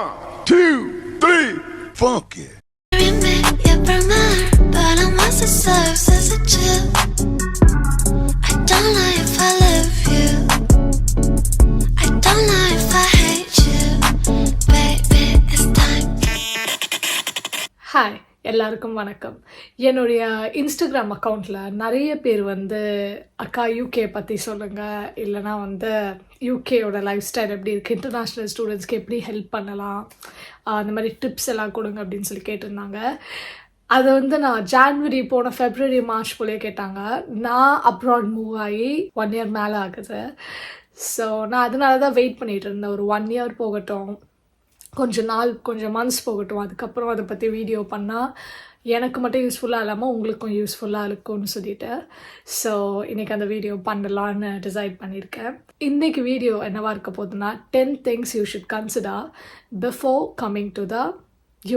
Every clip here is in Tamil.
1, 2, 3, funky. But I'm what it serves as a chill. I don't know if I love you. I don't know if I hate you. Baby, it's time. Hi, எல்லாருக்கும் வணக்கம். என்னுடைய இன்ஸ்டாகிராம் அக்கௌண்ட்டில் நிறைய பேர் அக்கா யூகே பற்றி சொல்லுங்கள், இல்லைனா யூகேயோட லைஃப் ஸ்டைல் எப்படி இருக்குது, இன்டர்நேஷ்னல் ஸ்டூடெண்ட்ஸ்க்கு எப்படி ஹெல்ப் பண்ணலாம், அந்த மாதிரி டிப்ஸ் எல்லாம் கொடுங்க அப்படின்னு சொல்லி கேட்டிருந்தாங்க. அதை நான் ஃபெப்ரவரி மார்ச் போலே கேட்டாங்க. நான் அப்ராட் மூவ் ஆகி 1 year மேலே ஆகுது. ஸோ நான் அதனால தான் வெயிட் பண்ணிகிட்டு இருந்தேன். ஒரு 1 year போகட்டும், கொஞ்சம் மந்த்ஸ் போகட்டும், அதுக்கப்புறம் அதை பற்றி வீடியோ பண்ணால் எனக்கு மட்டும் யூஸ்ஃபுல்லாக இல்லாமல் உங்களுக்கும் யூஸ்ஃபுல்லாக இருக்கும்னு சொல்லிட்டு ஸோ இன்றைக்கி அந்த வீடியோ பண்ணலான்னு டிசைட் பண்ணியிருக்கேன். இன்றைக்கி வீடியோ என்னவாக இருக்க போகுதுன்னா 10 things you should consider before coming to the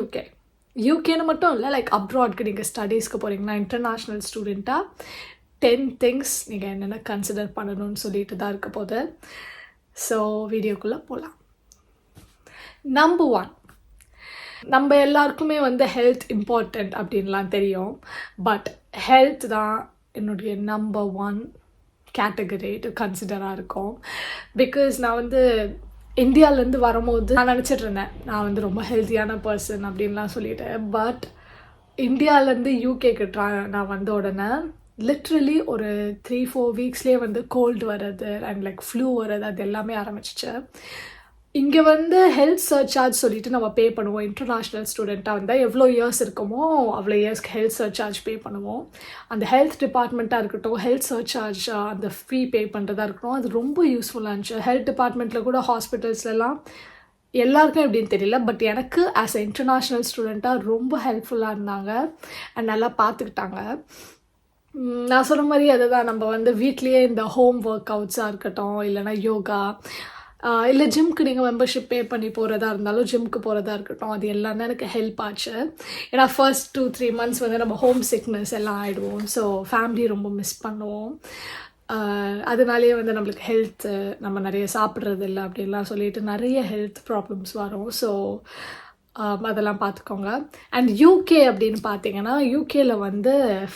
UK. யூகேன்னு மட்டும் இல்லை, லைக் அப்ராட்க்கு நீங்கள் ஸ்டடீஸ்க்கு போகிறீங்கன்னா இன்டர்நேஷ்னல் ஸ்டூடெண்ட்டாக 10 things நீங்கள் என்னென்ன கன்சிடர் பண்ணணும்னு சொல்லிட்டு தான் இருக்க போகுது. ஸோ வீடியோக்குள்ளே போகலாம். நம்பர் 1, நம்ம எல்லாருக்குமே ஹெல்த் இம்பார்ட்டண்ட் அப்படின்லாம் தெரியும். பட் ஹெல்த் தான் என்னுடைய நம்பர் 1 கேட்டகரி டு கன்சிடராக இருக்கும். பிகாஸ் நான் இந்தியாவிலேருந்து வரும்போது நான் நினச்சிட்டு இருந்தேன் நான் ரொம்ப ஹெல்த்தியான பர்சன் அப்படின்லாம் சொல்லிட்டு. பட் இந்தியாவிலேருந்து யூகேக்கு நான் வந்த உடனே லிட்ரலி ஒரு 3-4 வீக்ஸ்லேயே கோல்டு வர்றது அண்ட் லைக் ஃப்ளூ வர்றது அது எல்லாமே ஆரம்பிச்சிச்சு. இங்கே ஹெல்த் சர்சார்ஜ் சொல்லிட்டு நம்ம பே பண்ணுவோம். இன்டர்நேஷ்னல் ஸ்டூடெண்ட்டாக எவ்வளோ இயர்ஸ் இருக்குமோ அவ்வளோ இயர்ஸ்க்கு ஹெல்த் சர்சார்ஜ் பே பண்ணுவோம். அந்த ஹெல்த் டிபார்ட்மெண்ட்டாக இருக்கட்டும், ஹெல்த் சர்சார்ஜ் அந்த ஃபீ பே பண்ணுறதா இருக்கட்டும், அது ரொம்ப யூஸ்ஃபுல்லாக இருந்துச்சு. ஹெல்த் டிபார்ட்மெண்ட்டில் கூட ஹாஸ்பிட்டல்ஸ்லாம் எல்லாருக்கும் எப்படின்னு தெரியல, பட் எனக்கு ஆஸ் அ இன்டர்நேஷ்னல் ஸ்டூடெண்ட்டாக ரொம்ப ஹெல்ப்ஃபுல்லாக இருந்தாங்க அண்ட் நல்லா பார்த்துக்கிட்டாங்க. நான் சொன்ன மாதிரி அதுதான், நம்ம வீட்லேயே இந்த ஹோம் ஒர்க் அவுட்ஸாக இருக்கட்டும், இல்லைனா யோகா, இல்லை ஜிம்க்கு நீங்கள் மெம்பர்ஷிப் பே பண்ணி போகிறதா இருந்தாலும் ஜிம்க்கு போகிறதா இருக்கட்டும், அது எல்லாமே எனக்கு ஹெல்ப் ஆச்சு. ஏன்னா ஃபர்ஸ்ட் 2-3 months நம்ம ஹோம் சிக்னஸ் எல்லாம் ஆகிடுவோம். ஸோ ஃபேமிலி ரொம்ப மிஸ் பண்ணுவோம். அதனாலேயே நம்மளுக்கு ஹெல்த்து, நம்ம நிறைய சாப்பிட்றது இல்லை அப்படின்லாம் சொல்லிட்டு நிறைய ஹெல்த் ப்ராப்ளம்ஸ் வரும். ஸோ அதெல்லாம் பார்த்துக்கோங்க. அண்ட் யூகே அப்படின்னு பார்த்தீங்கன்னா யூகேயில்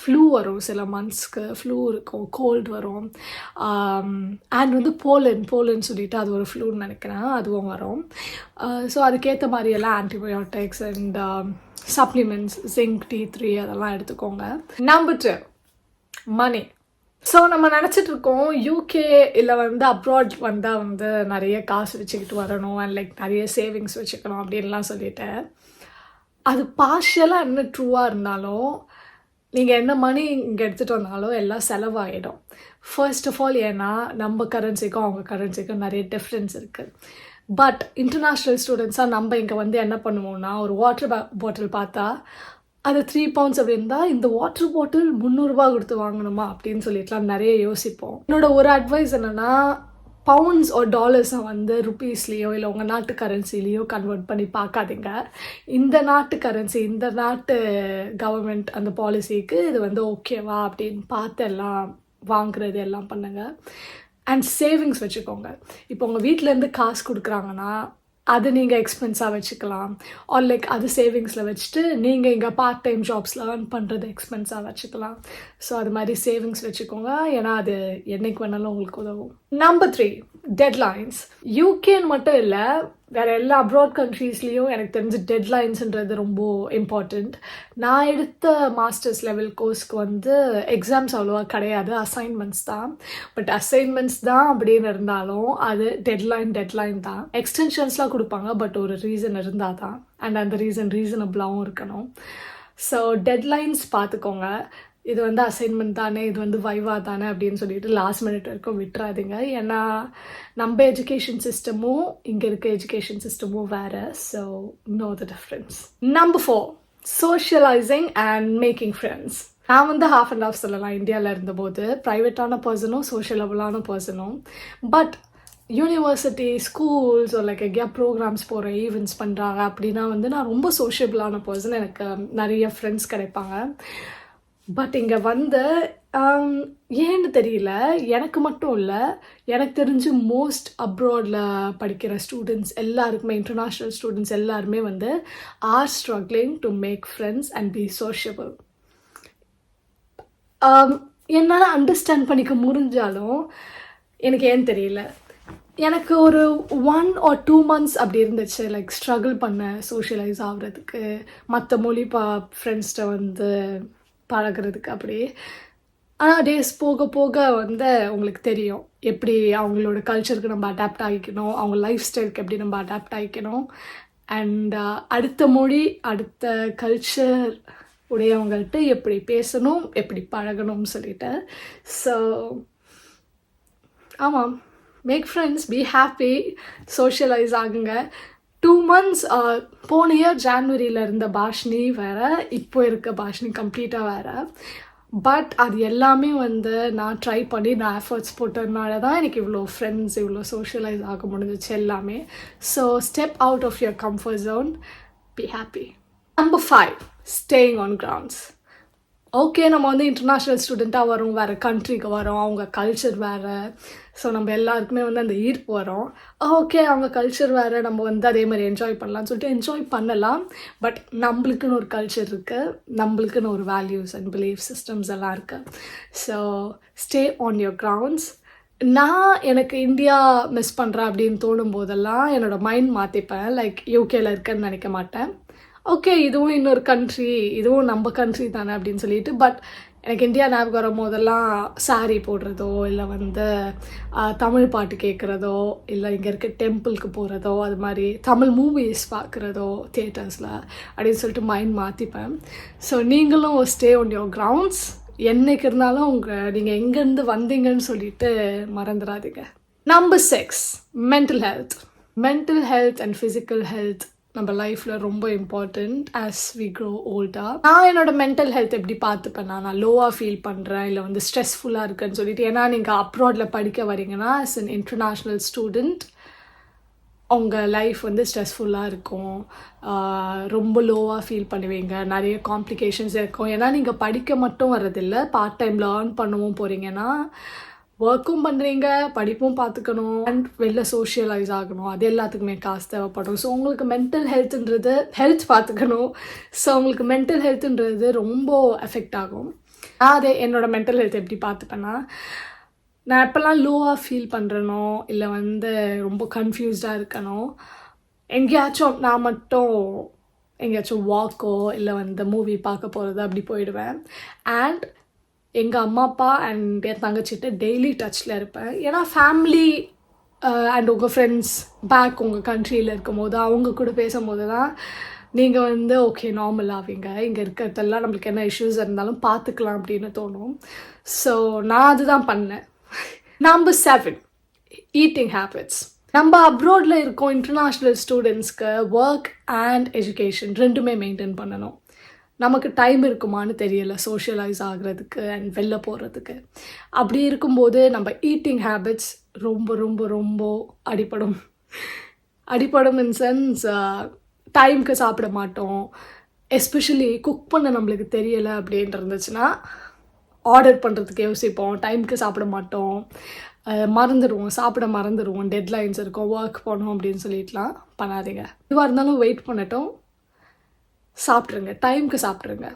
ஃப்ளூ வரும், சில மந்த்ஸ்க்கு ஃப்ளூ இருக்கும், கோல்டு வரும். அண்ட் போலன் சொல்லிட்டு அது ஒரு ஃப்ளூன்னு நினைக்கிறேன், அதுவும் வரும். ஸோ அதுக்கேற்ற மாதிரியெல்லாம் antibiotics and supplements, zinc, T3 அதெல்லாம் எடுத்துக்கோங்க. நம்பர் 2, மணி. ஸோ நம்ம நினச்சிட்டு இருக்கோம் யூகே இல்லை அப்ராட் வந்தால் நிறைய காசு வச்சுக்கிட்டு வரணும் அண்ட் லைக் நிறைய சேவிங்ஸ் வச்சுக்கணும் அப்படின்லாம் சொல்லிட்டு. அது பார்ஷியலாக என்ன ட்ரூவாக இருந்தாலும் நீங்கள் என்ன மணி இங்கே எடுத்துகிட்டு வந்தாலும் எல்லாம் செலவாகிடும். ஃபர்ஸ்ட் ஆஃப் ஆல், ஏன்னா நம்ம கரன்சிக்கும் அவங்க கரன்சிக்கும் நிறைய டிஃப்ரென்ஸ் இருக்குது. பட் இன்டர்நேஷ்னல் ஸ்டூடெண்ட்ஸாக நம்ம இங்கே என்ன பண்ணுவோம்னா, ஒரு வாட்டர் பாட்டில் பார்த்தா அது 3 pounds அப்படின்னா இந்த வாட்டர் பாட்டில் 300 ரூபா கொடுத்து வாங்கணுமா அப்படின்னு சொல்லிட்டுலாம் நிறைய யோசிப்போம். என்னோட ஒரு அட்வைஸ் என்னென்னா, பவுண்ட்ஸ் ஒரு டாலர்ஸை ருப்பீஸ்லேயோ இல்லை உங்கள் நாட்டு கரன்சிலேயோ கன்வெர்ட் பண்ணி பார்க்காதீங்க. இந்த நாட்டு கரன்சி, இந்த நாட்டு கவர்மெண்ட் அந்த பாலிசிக்கு இது ஓகேவா அப்படின்னு பார்த்து எல்லாம் வாங்குறது எல்லாம் பண்ணுங்கள். அண்ட் சேவிங்ஸ் வச்சுக்கோங்க. இப்போ உங்கள் வீட்டிலேருந்து காசு கொடுக்குறாங்கன்னா அது நீங்கள் எக்ஸ்பென்ஸாக வச்சுக்கலாம். ஆர் லைக் அது சேவிங்ஸில் வச்சுட்டு நீங்கள் இங்கே பார்ட் டைம் ஜாப்ஸில் ஏர்ன் பண்ணுறது எக்ஸ்பென்ஸாக வச்சுக்கலாம். ஸோ அது மாதிரி சேவிங்ஸ் வச்சுக்கோங்க, ஏன்னா அது என்னைக்கு வேணாலும் உங்களுக்கு உதவும். Number 3, deadlines. யூகேன்னு மட்டும் இல்லை, வேறு எல்லா அப்ராட் கண்ட்ரீஸ்லேயும் எனக்கு தெரிஞ்ச டெட்லைன்ஸுன்றது ரொம்ப இம்பார்ட்டண்ட். நான் எடுத்த மாஸ்டர்ஸ் லெவல் கோர்ஸ்க்கு எக்ஸாம்ஸ் அவ்வளோவா கிடையாது, அசைன்மெண்ட்ஸ் தான். பட் அசைன்மெண்ட்ஸ் தான் அப்படின்னு இருந்தாலும் அது டெட்லைன் தான். எக்ஸ்டென்ஷன்ஸ்லாம் கொடுப்பாங்க, பட் ஒரு ரீசன் இருந்தால் தான். அண்ட் அந்த ரீசனபிளாகவும் இருக்கணும். ஸோ டெட்லைன்ஸ் பார்த்துக்கோங்க. இது அசைன்மெண்ட் தானே, இது வைவா தானே அப்படின்னு சொல்லிட்டு லாஸ்ட் மினிட் வரைக்கும் விட்டுறாதீங்க. ஏன்னா நம்ம எஜுகேஷன் சிஸ்டமும் இங்கே இருக்க எஜுகேஷன் சிஸ்டமும் வேறு. So no the difference. Number 4, socialising and making friends. நான் half and half சொல்லலாம். இந்தியாவில் இருந்தபோது ப்ரைவேட்டான பர்சனும் சோஷியலபிளான பர்சனும். பட் யூனிவர்சிட்டி, ஸ்கூல்ஸ் லைக் எங்கேயா ப்ரோக்ராம்ஸ் போகிறேன், ஈவெண்ட்ஸ் பண்ணுறாங்க அப்படின்னா நான் ரொம்ப சோஷியபிளான பர்சன். எனக்கு நிறைய ஃப்ரெண்ட்ஸ் கிடைப்பாங்க. பட் இங்கே வந்து ஏன்னு தெரியல, எனக்கு மட்டும் இல்லை, எனக்கு தெரிஞ்சு மோஸ்ட் அப்ராடில் படிக்கிற ஸ்டூடெண்ட்ஸ் எல்லாருக்குமே, இன்டர்நேஷ்னல் ஸ்டூடெண்ட்ஸ் எல்லாருமே வந்து are struggling to make friends and be sociable. என்னால் அண்டர்ஸ்டாண்ட் பண்ணிக்க முடிஞ்சாலும் எனக்கு ஏன்னு தெரியல, எனக்கு ஒரு 1 or 2 months அப்படி இருந்துச்சு, லைக் ஸ்ட்ரகிள் பண்ண சோஷியலைஸ் ஆகுறதுக்கு, மற்ற மொழி ஃப்ரெண்ட்ஸ்கிட்ட வந்து பழகிறதுக்கு அப்படி. ஆனால் டேஸ் போக போக வந்து உங்களுக்கு தெரியும் எப்படி அவங்களோட கல்ச்சருக்கு நம்ம அடாப்ட் ஆகிக்கணும், அவங்க லைஃப் ஸ்டைலுக்கு எப்படி நம்ம அடாப்ட் ஆகிக்கணும், அண்ட் அடுத்த மொழி அடுத்த கல்ச்சர் உடையவங்கள்ட்ட எப்படி பேசணும், எப்படி பழகணும்னு சொல்லிட்டு. ஸோ ஆமாம், make friends, be happy, socialise ஆகுங்க. 2 months போன இயர் ஜான்வரியில் இருந்த பாஷினி வேறு, இப்போ இருக்க பாஷினி கம்ப்ளீட்டாக வேறு. பட் அது எல்லாமே வந்து நான் ட்ரை பண்ணி நான் எஃபர்ட்ஸ் போட்டதுனால தான் எனக்கு இவ்வளோ ஃப்ரெண்ட்ஸ், இவ்வளோ சோஷியலைஸ் ஆக முடிஞ்சிச்சு எல்லாமே. So step out of your comfort zone, be happy. Number 5, staying on grounds. Okay, நம்ம வந்து இன்டர்நேஷ்னல் ஸ்டூடெண்ட்டாக வரோம், வேறு கண்ட்ரிக்கு வரோம், அவங்க கல்ச்சர் வேறு. ஸோ நம்ம எல்லாருக்குமே வந்து அந்த ஈர்ப்பு வரும். ஓகே, அவங்க கல்ச்சர் வேறு, நம்ம வந்து அதே மாதிரி என்ஜாய் பண்ணலாம்னு சொல்லிட்டு என்ஜாய் பண்ணலாம். பட் நம்மளுக்குன்னு ஒரு கல்ச்சர் இருக்குது, நம்மளுக்குன்னு ஒரு வேல்யூஸ் அண்ட் பிலீஃப் சிஸ்டம்ஸ் எல்லாம் இருக்குது. So stay on your grounds. நான் எனக்கு இந்தியா மிஸ் பண்ணுறேன் அப்படின்னு தோணும் போதெல்லாம் என்னோடய மைண்ட் மாற்றிப்பேன். லைக் யூகேல இருக்கேன்னு நினைக்க மாட்டேன். ஓகே, இதுவும் இன்னொரு கண்ட்ரி, இதுவும் நம்ம கண்ட்ரி தானே அப்படின்னு சொல்லிட்டு. பட் எனக்கு இந்தியா ஞாபகம் வரும் போதெல்லாம் சாரீ போடுறதோ, இல்லை வந்து தமிழ் பாட்டு கேட்குறதோ, இல்லை இங்கே இருக்க டெம்பிளுக்கு போகிறதோ, அது மாதிரி தமிழ் மூவிஸ் பார்க்குறதோ தியேட்டர்ஸில் அப்படின்னு சொல்லிட்டு மைண்ட் மாற்றிப்பேன். ஸோ நீங்களும் ஸ்டே ஆன் யுவர் கிரவுண்ட்ஸ். என்னைக்கு இருந்தாலும் நீங்கள் எங்கேருந்து வந்தீங்கன்னு சொல்லிட்டு மறந்துடாதீங்க. Number 6, mental health. Mental health and physical health நம்ம லைஃப்பில் ரொம்ப இம்பார்ட்டண்ட் ஆஸ் வி க்ரோ ஓல்டாக. நான் என்னோடய மென்டல் ஹெல்த் எப்படி பார்த்துப்பேன்னா, நான் லோவாக ஃபீல் பண்ணுறேன் இல்லை வந்து ஸ்ட்ரெஸ்ஃபுல்லாக இருக்குன்னு சொல்லிட்டு. ஏன்னா நீங்கள் அப்ராடில் படிக்க வரீங்கன்னா ஆஸ் அன் இன்டர்நேஷ்னல் ஸ்டூடெண்ட் உங்கள் லைஃப் வந்து ஸ்ட்ரெஸ்ஃபுல்லாக இருக்கும், ரொம்ப லோவாக ஃபீல் பண்ணுவீங்க, நிறைய காம்ப்ளிகேஷன்ஸ் இருக்கும். ஏன்னா நீங்கள் படிக்க மட்டும் வர்றதில்லை, பார்ட் டைமில் ஏர்ன் பண்ணவும் போகிறீங்கன்னா ஒர்க்கும் பண்ணுறீங்க, படிப்பும் பார்த்துக்கணும், அண்ட் வெளில சோஷியலைஸ் ஆகணும், அது எல்லாத்துக்குமே காசு தேவைப்படும். ஸோ உங்களுக்கு மென்டல் ஹெல்த்துன்றது, ஹெல்த் பார்த்துக்கணும். ஸோ உங்களுக்கு மென்டல் ஹெல்த்துன்றது ரொம்ப எஃபெக்ட் ஆகும். அதே என்னோடய மென்டல் ஹெல்த் எப்படி பார்த்துப்பேன்னா, நான் எப்போல்லாம் லோவாக ஃபீல் பண்ணுறனோ இல்லை வந்து ரொம்ப கன்ஃபியூஸ்டாக இருக்கணும், எங்கேயாச்சும் நான் மட்டும் எங்கேயாச்சும் வாக்கோ இல்லை வந்து மூவி பார்க்க போகிறது அப்படி போயிடுவேன். அண்ட் எங்கள் அம்மா அப்பா அண்ட் என் தங்கச்சிட்ட டெய்லி டச்சில் இருப்பேன். ஏன்னா ஃபேமிலி அண்ட் உங்கள் ஃப்ரெண்ட்ஸ் பேக் உங்கள் கண்ட்ரியில் இருக்கும் போது அவங்க கூட பேசும்போது தான் நீங்கள் வந்து ஓகே நார்மல் ஆவீங்க, இங்கே இருக்கிறதெல்லாம் நம்மளுக்கு என்ன இஷ்யூஸ் இருந்தாலும் பார்த்துக்கலாம் அப்படின்னு தோணும். ஸோ நான் அதுதான் பண்ணேன். Number 7, eating habits. நம்ம அப்ராடில் இருக்கோம், இன்டர்நேஷ்னல் ஸ்டூடெண்ட்ஸ்க்கு ஒர்க் அண்ட் எஜுகேஷன் ரெண்டுமே மெயின்டைன் பண்ணணும். நமக்கு டைம் இருக்குமான்னு தெரியல சோஷியலைஸ் ஆகிறதுக்கு அண்ட் வெளில போகிறதுக்கு. அப்படி இருக்கும்போது நம்ம ஈட்டிங் ஹேபிட்ஸ் ரொம்ப ரொம்ப ரொம்ப அடிப்படும் இன் சென்ஸ் டைமுக்கு சாப்பிட மாட்டோம். எஸ்பெஷலி குக் பண்ண நம்மளுக்கு தெரியலை அப்படின்ட்டு இருந்துச்சுன்னா ஆர்டர் பண்ணுறதுக்கு யோசிப்போம், டைமுக்கு சாப்பிட மாட்டோம், சாப்பிட மறந்துடுவோம், டெட்லைன்ஸ் இருக்கும், ஒர்க் பண்ணோம் அப்படின்னு சொல்லிட்டுலாம் பண்ணாதீங்க. இதுவாக இருந்தாலும் வெயிட் பண்ணட்டும், சாப்பிட்ருங்க, டைமுக்கு சாப்பிட்ருங்க.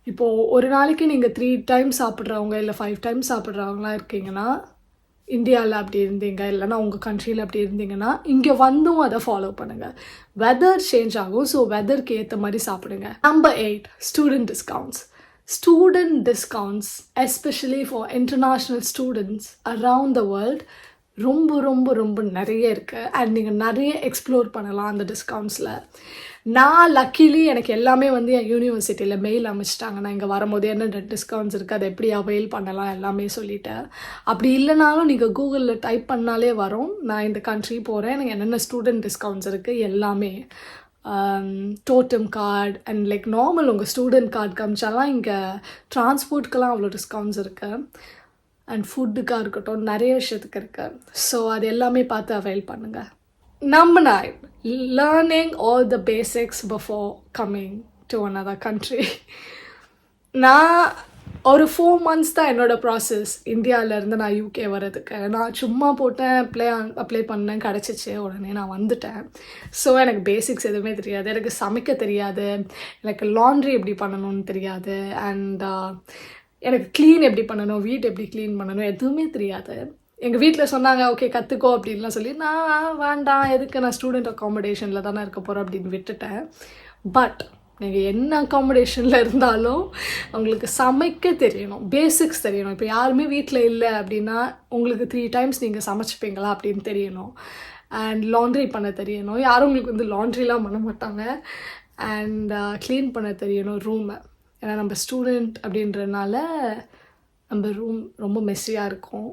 இப்போது ஒரு நாளைக்கு நீங்கள் 3 times சாப்பிட்றவங்க இல்லை 5 times சாப்பிட்றவங்களாம் இருக்கீங்கன்னா, இந்தியாவில் அப்படி இருந்தீங்க இல்லைனா உங்கள் கண்ட்ரியில் அப்படி இருந்தீங்கன்னா, இங்கே வந்தும் அதை ஃபாலோ பண்ணுங்கள். வெதர் சேஞ்ச் ஆகும், ஸோ வெதருக்கு ஏற்ற மாதிரி சாப்பிடுங்க. Number 8, student discounts. Student discounts, especially for international students around the world, ரொம்ப ரொம்ப ரொம்ப நிறைய இருக்குது. அண்ட் நீங்கள் நிறைய எக்ஸ்ப்ளோர் பண்ணலாம் அந்த டிஸ்கவுண்ட்ஸில். நான் லக்கிலி எனக்கு எல்லாமே வந்து என் யூனிவர்சிட்டியில் மெயில் அமைச்சிட்டாங்க. நான் இங்கே வரும்போது என்ன டிஸ்கவுண்ட்ஸ் இருக்குது, அதை எப்படி அவைல் பண்ணலாம் எல்லாமே சொல்லிட்டேன். அப்படி இல்லைனாலும் நீங்கள் கூகுளில் டைப் பண்ணாலே வரும், நான் இந்த கண்ட்ரி போகிறேன், எனக்கு என்னென்ன ஸ்டூடெண்ட் டிஸ்கவுண்ட்ஸ் இருக்குது எல்லாமே. டோட்டம் கார்டு அண்ட் லைக் நார்மல் உங்கள் ஸ்டூடெண்ட் கார்டு காமிச்சாலாம் இங்கே டிரான்ஸ்போர்ட்டுக்கெல்லாம் அவ்வளோ டிஸ்கவுண்ட்ஸ் இருக்குது. அண்ட் ஃபுட்டுக்காக இருக்கட்டும், நிறைய விஷயத்துக்கு இருக்குது. ஸோ அது எல்லாமே பார்த்து அவைல் பண்ணுங்கள். Number 9, learning all the basics before coming to another country. நான் ஒரு 4 months தான் என்னோடய ப்ராசஸ் இந்தியாவிலேருந்து நான் யூகே வர்றதுக்கு. நான் சும்மா போட்டேன், அப்ளை பண்ணேன், கிடச்சிச்சு, உடனே நான் வந்துட்டேன். ஸோ எனக்கு பேசிக்ஸ் எதுவுமே தெரியாது, எனக்கு சமைக்க தெரியாது, எனக்கு லாண்ட்ரி எப்படி பண்ணணும்னு தெரியாது, அண்ட் எனக்கு க்ளீன் எப்படி பண்ணணும், வீட்டு எப்படி க்ளீன் பண்ணணும் எதுவுமே தெரியாது. எங்கள் வீட்டில் சொன்னாங்க ஓகே கற்றுக்கோ அப்படின்லாம் சொல்லி, நான் வேண்டாம், எதுக்கு, நான் ஸ்டூடெண்ட் அக்காமடேஷனில் தானே இருக்க போகிறேன் அப்படின்னு விட்டுட்டேன். பட் நீங்கள் என்ன அக்காமடேஷனில் இருந்தாலும் உங்களுக்கு சமைக்க தெரியணும், பேசிக்ஸ் தெரியணும். இப்போ யாருமே வீட்டில் இல்லை அப்படின்னா உங்களுக்கு 3 times நீங்கள் சமைச்சிப்பீங்களா அப்படின்னு தெரியணும். அண்ட் லாண்ட்ரி பண்ண தெரியணும். யாரும் உங்களுக்கு வந்து லாண்ட்ரிலாம் பண்ண மாட்டாங்க. அண்ட் க்ளீன் பண்ண தெரியணும் ரூமை. ஏன்னா நம்ம ஸ்டூடெண்ட் அப்படின்றதுனால நம்ம ரூம் ரொம்ப மெஸ்ஸியாக இருக்கும்.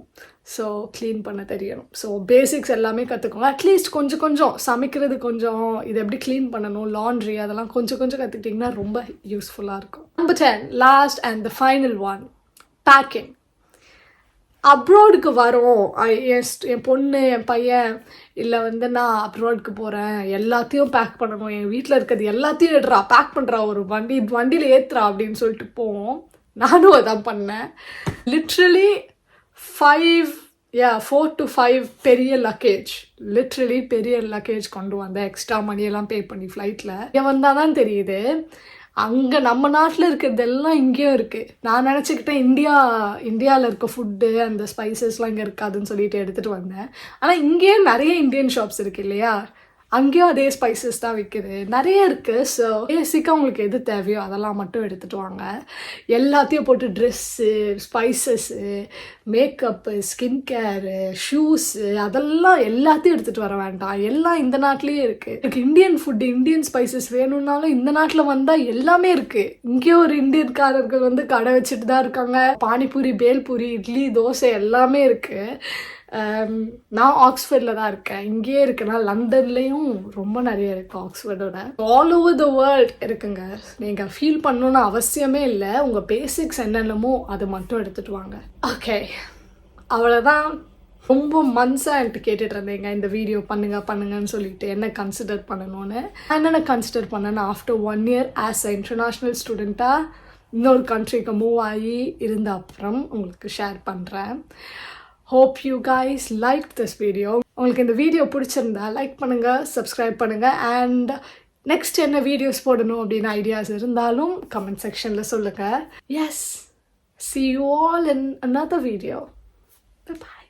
ஸோ க்ளீன் பண்ண தெரியணும். ஸோ பேசிக்ஸ் எல்லாமே கற்றுக்கோங்க. அட்லீஸ்ட் கொஞ்சம் சமைக்கிறது, கொஞ்சம் இது எப்படி க்ளீன் பண்ணணும், லாண்ட்ரி, அதெல்லாம் கொஞ்சம் கற்றுக்கிட்டிங்கன்னா ரொம்ப யூஸ்ஃபுல்லாக இருக்கும். Number 10, last and the final one, packing. அப்ராடுக்கு வரோம், என் பொண்ணு, என் பையன், இல்லை வந்து நான் அப்ராடுக்கு போகிறேன், எல்லாத்தையும் பேக் பண்ணணும், என் வீட்டில் இருக்கிறது எல்லாத்தையும் எடுறா, பேக் பண்ணுறா, ஒரு வண்டியில் ஏற்றுறா அப்படின்னு சொல்லிட்டு போவோம். நானும் அதான் பண்ணேன். லிட்ரலி 4 to 5 பெரிய லக்கேஜ், லிட்ரலி பெரிய லக்கேஜ் கொண்டு வந்தேன். எக்ஸ்ட்ரா மணியெல்லாம் பே பண்ணி ஃப்ளைட்டில். இங்கே வந்தால் தான் தெரியுது, அங்கே நம்ம நாட்டில் இருக்கிறதெல்லாம் இங்கேயும் இருக்குது. நான் நினச்சிக்கிட்டேன் இந்தியாவில் இருக்க ஃபுட்டு, அந்த ஸ்பைசஸ்லாம் இங்கே இருக்காதுன்னு சொல்லிட்டு எடுத்துகிட்டு வந்தேன். ஆனால் இங்கேயும் நிறைய இந்தியன் ஷாப்ஸ் இருக்குது இல்லையா, அங்கேயும் அதே ஸ்பைசஸ் தான் விற்குது, நிறைய இருக்குது. ஸோ பேசிக்காக உங்களுக்கு எது தேவையோ அதெல்லாம் மட்டும் எடுத்துகிட்டு வாங்க. எல்லாத்தையும் போட்டு dress, spices, makeup, skin care, shoes, அதெல்லாம் எல்லாத்தையும் எடுத்துகிட்டு வர வேண்டாம். எல்லாம் இந்த நாட்டிலேயே இருக்குது. எனக்கு இந்தியன் ஃபுட்டு, இந்தியன் ஸ்பைசஸ் வேணும்னாலும் இந்த நாட்டில் வந்தால் எல்லாமே இருக்குது. இங்கேயும் ஒரு இந்தியன்காரர்கள் வந்து கடை வச்சுட்டு தான் இருக்காங்க. பானிபூரி, பேல்பூரி, இட்லி, தோசை எல்லாமே இருக்குது. நான் ஆக்ஸ்ஃபோர்டில் தான் இருக்கேன். இங்கேயே இருக்குன்னா லண்டன்லேயும் ரொம்ப நிறைய இருக்குது ஆக்ஸ்ஃபோர்டோட. ஆல் ஓவர் த வேர்ல்ட் இருக்குங்க. நீங்கள் ஃபீல் பண்ணணுன்னு அவசியமே இல்லை. உங்கள் பேசிக்ஸ் என்னென்னமோ அது மட்டும் எடுத்துகிட்டு வாங்க. ஓகே, அவ்வளோதான். ரொம்ப மந்த்ஸாக என்கிட்ட கேட்டுட்டு இருந்தீங்க இந்த வீடியோ பண்ணுங்கன்னு சொல்லிட்டு, என்ன கன்சிடர் பண்ணணும்னு. என்னென்ன கன்சிடர் பண்ணேன்னு after 1 year as a international ஸ்டூடெண்ட்டாக இன்னொரு கண்ட்ரிக்கு மூவ் ஆகி இருந்த அப்புறம் உங்களுக்கு ஷேர் பண்ணுறேன். Hope you guys liked this video. உங்களுக்கு இந்த வீடியோ பிடிச்சிருந்தா லைக் பண்ணுங்கள், சப்ஸ்கிரைப் பண்ணுங்கள், அண்ட் நெக்ஸ்ட் என்ன வீடியோஸ் போடணும் அப்படின்னு ஐடியாஸ் இருந்தாலும் கமெண்ட் செக்ஷனில் சொல்லுங்கள். Yes, see you all in another video. Bye-bye.